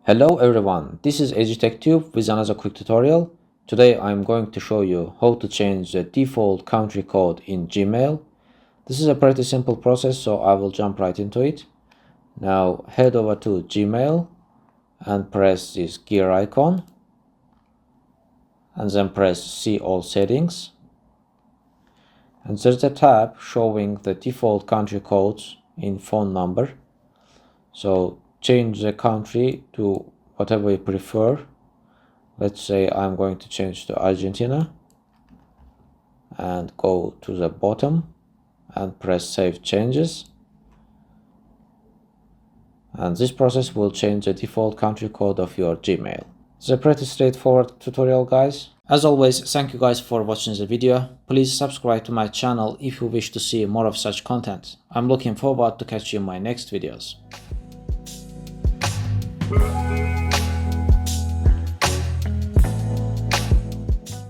Hello everyone, this is EduTechTube with another quick tutorial. Today I'm going to show you how to change the default country code in Gmail. This is a pretty simple process, so I will jump right into it. Now head over to Gmail and press this gear icon and then press See All Settings. And there's a tab showing the default country codes in phone number. So change the country to whatever you prefer. Let's say I'm going to change to Argentina and go to the bottom and press Save Changes. And this process will change the default country code of your Gmail. It's a pretty straightforward tutorial, guys. As always, thank you guys for watching the video. Please subscribe to my channel if you wish to see more of such content. I'm looking forward to catch you in my next videos.